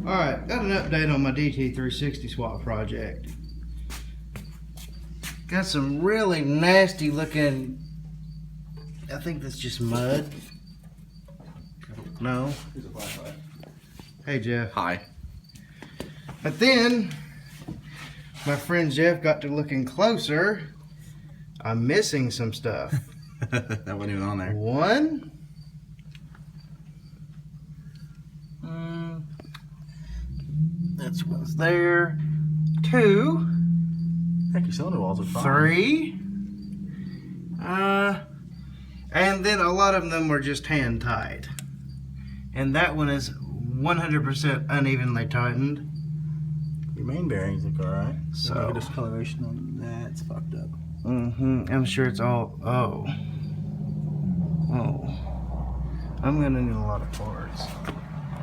Alright, got an update on my Dt360 swap project. Got some really nasty looking, I think that's just mud. No. Here's a flashlight. Hey Jeff. Hi. But then, my friend Jeff got to looking closer. I'm missing some stuff. That wasn't even on there. One. That's what's there. Two. Heck, your cylinder walls are fine. Three. And then a lot of them were just hand tied. And that one is 100% unevenly tightened. Your main bearings look alright. So discoloration on that's fucked up. I'm sure it's all. Oh. I'm gonna need a lot of parts.